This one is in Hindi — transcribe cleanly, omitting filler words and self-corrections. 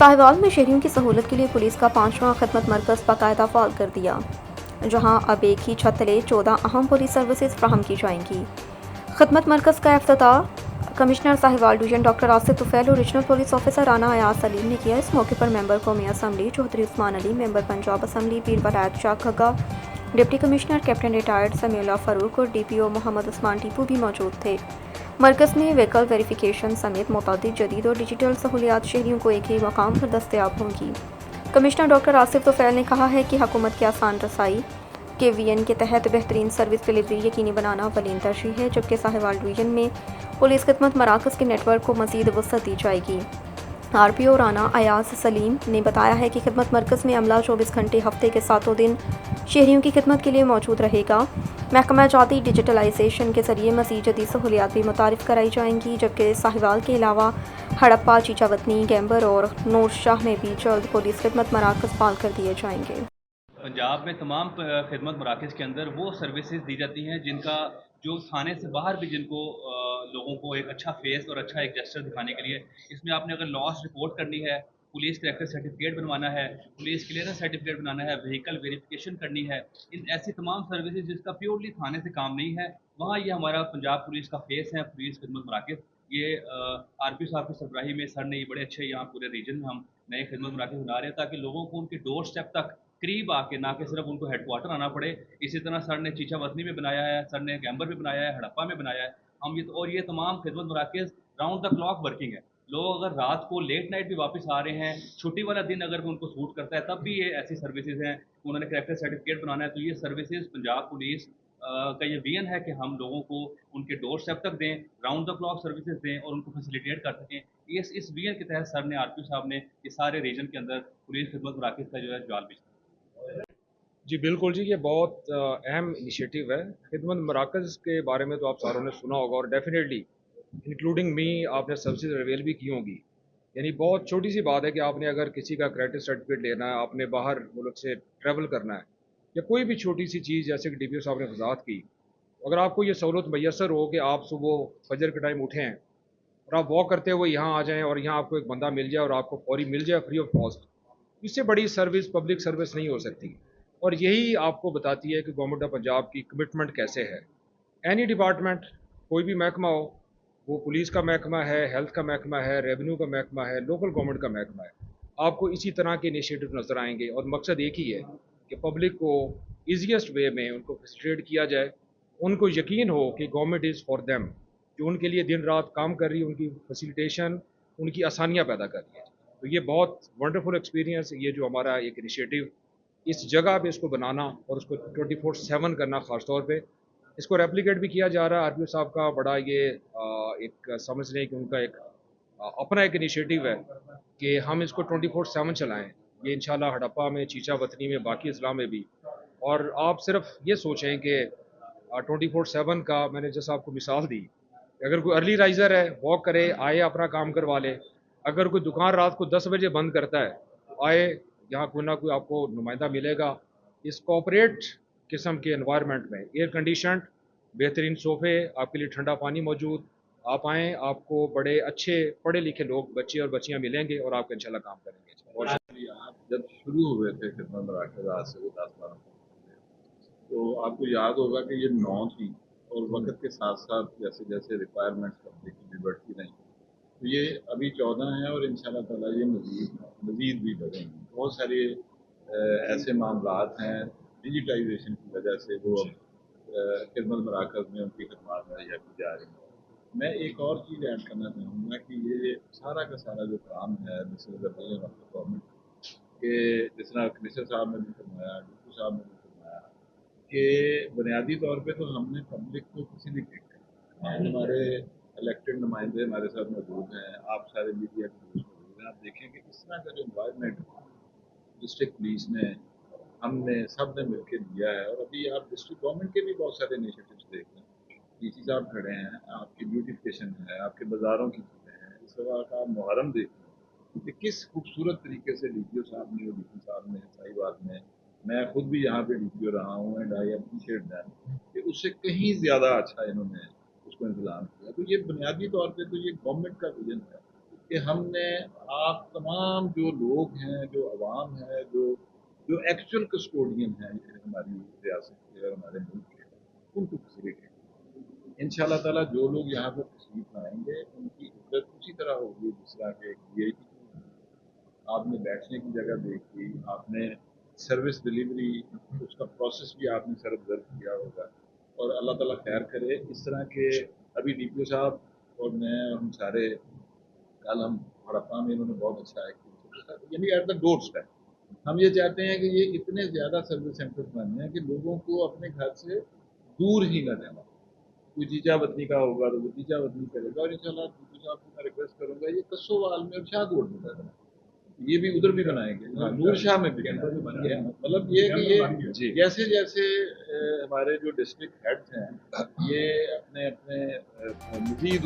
साहिवाल में शहरियों की सहूलत के लिए पुलिस का 5वां खिदमत मरकज़ बाकायदा फ़ाल कर दिया, जहां अब एक ही छत तले 14 अहम पुलिस सर्विसेज फ्राहम की जाएंगी। खिदमत मरकज़ का इफ्तिताह commissioner Sahiwal division doctor Asif Tufail और regional police officer Rana Ayaz Saleem ने किया। इस मौके पर मेंबर कौमी assembly Chaudhry Usman Ali, member Punjab assembly Pir Walayat Shah Khagga, deputy commissioner captain retired Samiullah Farooq और DPO मोहम्मद उस्मान टीपू भी मौजूद थे। मरकज़ में व्हीकल वेरिफिकेशन समेत मुतादिद जदीद और डिजिटल सहूलियात शहरियों को एक ही मकाम पर दस्तयाब होंगी। कमिश्नर डॉक्टर आसिफ तुफैल ने कहा है कि हुकूमत की आसान रसाई KVN के तहत बेहतरीन सर्विस डिलीवरी यकीनी बनाना अवलीन तरजीह है, जबकि साहिवाल डिवीजन में पुलिस खिदमत मराकज़ के नेटवर्क को मज़ीद वसअत दी जाएगी। RPO राना अयाज सलीम ने बताया है कि खिदमत मरकज़ में अमला 24 घंटे हफ्ते के 7 दिन शहरियों की खिदमत के लिए मौजूद रहेगा। महकमा जाती डिजिटलाइजेशन के ज़रिए मज़ीद जदीद सहूलियात भी मुतारिफ़ कराई जाएंगी, जबकि साहिवाल के अलावा हड़प्पा, चीचावतनी, गैम्बर और नूरशाह में भी जल्द पुलिस खिदमत मराकज़ फ़ाल कर दिए जाएंगे। पंजाब में तमाम खिदमत मराकज़ के अंदर वो सर्विसेज दी जाती हैं जिनका जो थाने से बाहर भी जिनको लोगों को एक अच्छा फेस और अच्छा एक जेस्चर दिखाने के लिए, इसमें आपने अगर लॉस रिपोर्ट करनी है, पुलिस करेक्टर सर्टिफिकेट बनवाना है, पुलिस क्लियरेंस सर्टिफिकेट बनाना है, व्हीकल वेरिफिकेशन करनी है, इन ऐसी तमाम सर्विसेज जिसका प्योरली थाने से काम नहीं है, वहाँ ये हमारा पंजाब पुलिस का फेस है, पुलिस खिदमत मराकज़। ये RP साहब की सरबराही में सर ने ये बड़े अच्छे यहाँ पूरे रीजन में हम नए खिदमत मराकज़ बना रहे हैं ताकि लोगों को उनके डोर स्टेप तक करीब आके, ना कि सिर्फ उनको हेडक्वार्टर आना पड़े। इसी तरह सर ने चीचावतनी में बनाया है, सर ने गैम्बर में बनाया है, हड़प्पा में बनाया है। हम ये तमाम खिदमत मराकज़ राउंड द क्लॉक वर्किंग है। लोग अगर रात को लेट नाइट भी वापस आ रहे हैं, छुट्टी वाला दिन अगर उनको सूट करता है, तब भी ये ऐसी सर्विसेज हैं। उन्होंने करेक्टर सर्टिफिकेट बनाना है, तो ये सर्विसेज पंजाब पुलिस का ये विजन है कि हम लोगों को उनके डोर स्टेप तक दें, राउंड द क्लॉक सर्विसेज दें और उनको फैसिलिटेट कर सकें। इस विजन के तहत सर ने, RP साहब ने ये सारे रीजन के अंदर पुलिस खिदमत मराकज़ का जो है जाल बिछा। जी बिल्कुल जी, ये बहुत अहम इनिशिएटिव है। खिदमत मराकज़ के बारे में तो आप सारों ने सुना होगा और डेफिनेटली इंक्लूडिंग मी आपने सर्विसेज अवेल भी की होंगी। यानी बहुत छोटी सी बात है कि आपने अगर किसी का क्रेडिट सर्टिफिकेट लेना है, आपने बाहर मुल्क से ट्रैवल करना है या कोई भी छोटी सी चीज़ जैसे कि DPO साहब ने वजाहत की, अगर आपको ये सहूलत मैसर हो कि आप सुबह फजर के टाइम उठें और आप वॉक करते हुए यहाँ आ जाएँ और यहाँ आपको एक बंदा मिल जाए और आपको फौरी मिल जाए फ्री ऑफ कॉस्ट, इससे बड़ी सर्विस पब्लिक सर्विस नहीं हो सकती। और यही आपको बताती है कि गवर्नमेंट ऑफ पंजाब की कमिटमेंट कैसे है। एनी डिपार्टमेंट, कोई भी महकमा हो, वो पुलिस का महकमा है, हेल्थ का महकमा है, रेवेन्यू का महकमा है, लोकल गवर्नमेंट का महकमा है, आपको इसी तरह के इनिशिएटिव नज़र आएंगे और मकसद एक ही है कि पब्लिक को ईजीएस्ट वे में उनको फैसिलिटेट किया जाए, उनको यकीन हो कि गवर्नमेंट इज़ फॉर देम, जो उनके लिए दिन रात काम कर रही है, उनकी फैसिलिटेशन, उनकी आसानियाँ पैदा कर रही है। तो ये बहुत वंडरफुल एक्सपीरियंस, ये जो हमारा एक इनिशिएटिव इस जगह पे इसको बनाना और उसको 24/7 करना, ख़ास तौर पे इसको रेप्लिकेट भी किया जा रहा है। RPO साहब का बड़ा ये एक समझ लें कि उनका एक अपना एक इनिशिएटिव है कि हम इसको 24/7 चलाएं। ये इंशाल्लाह हड़प्पा में, चीचावतनी में, बाकी अजला में भी। और आप सिर्फ ये सोचें कि 24/7 का मैंने जैसा आपको मिसाल दी, अगर कोई अर्ली राइज़र है, वॉक करे, आए अपना काम करवा ले। अगर कोई दुकान रात को 10 बजे बंद करता है, आए, यहाँ कोई ना कोई आपको नुमाइंदा मिलेगा। इस कॉपरेट किस्म के एनवायरनमेंट में एयर कंडीशनड बेहतरीन सोफ़े, आपके लिए ठंडा पानी मौजूद, आप आएँ, आपको बड़े अच्छे पढ़े लिखे लोग, बच्चे और बच्चियाँ मिलेंगे और आपका इंशाल्लाह काम करेंगे। बहुत आप जब शुरू हुए थे खिदमत मराकज़ आज से 10-12 तो आपको याद होगा कि ये 9 थी और वक्त के साथ साथ जैसे जैसे रिक्वायरमेंट्स पब्लिक की भी बढ़ती रही, तो ये अभी 14 है और इंशाल्लाह ताला ये मज़ीद भी बढ़ेंगे। बहुत सारे ऐसे मामलात हैं डिजिटाइजेशन की वजह से वो अब खिदमत मराकज़ में उनकी खदमात मुहैया की जा रही हैं। मैं एक और चीज़ ऐड करना चाहूँगा कि ये सारा का सारा जो काम है, this is the vision of the government, कि जिस तरह कमिश्नर साहब ने भी फरमाया, डिप्टी साहब ने भी फरमाया कि बुनियादी तौर पे तो हमने पब्लिक को किसी भी हमारे इलेक्टेड नुमाइंदे हमारे साथ मौजूद हैं, आप सारे मीडिया के मौजूद हैं। आप देखें कि इस तरह का जो इन्वायरमेंट डिस्ट्रिक्ट पुलिस ने, हमने सब ने मिलकर दिया है। और अभी आप डिस्ट्रिक्ट गवर्नमेंट के भी बहुत सारे इनिशिएटिव्स देख लें, DC साहब खड़े हैं, आपकी ब्यूटिफिकेशन है, आपके बाज़ारों की चीज़ें हैं, इस तरह का मुहर्रम देख लें कि किस खूबसूरत तरीके से DPO साहब ने और DP साहब ने साहिवाल में, मैं खुद भी यहाँ पे DPO रहा हूँ एंड आई अप्रिशिएट दैट, कि उससे कहीं ज़्यादा अच्छा इन्होंने उसको इंतजाम किया। तो ये बुनियादी तौर पे तो ये गवर्नमेंट का विजन है कि हमने आप तमाम जो लोग हैं, जो अवाम है, जो एक्चुअल कस्टोडियन हैं हमारी रियासत के और हमारे मुल्क के, उनको फैसिलिटेट इंशाल्लाह ताला जो लोग यहाँ पर तशरीफ लाएंगे उनकी इज्जत उसी तरह होगी जिस तरह के VIP आपने बैठने की जगह देखी, आपने सर्विस डिलीवरी उसका प्रोसेस भी आपने सर ऑब्जर्व किया होगा। और अल्लाह ताला खैर करे इस तरह के अभी DPO साहब और मैं और हम सारे कल हम हड़प्पा में इन्होंने बहुत अच्छा एक्टिव यानी एट द डोर स्टेप हम ये चाहते हैं कि ये इतने ज़्यादा सर्विस सेंटर बन जाएं कि लोगों को अपने घर से दूर ही न जाना। कोई जीजा वतनी का होगा तो वो जीजा वतनी करेगा और इंशाल्लाह DPO साहब को मैं रिक्वेस्ट करूंगा ये कसोवाल में और शाहकोट में करना ये भी उधर भी बनाएंगे हाँ नूर शाह में भी बनाएंगे मतलब ये कि ये जैसे जैसे हमारे जो डिस्ट्रिक्ट हेड्स हैं ये अपने अपने मजीद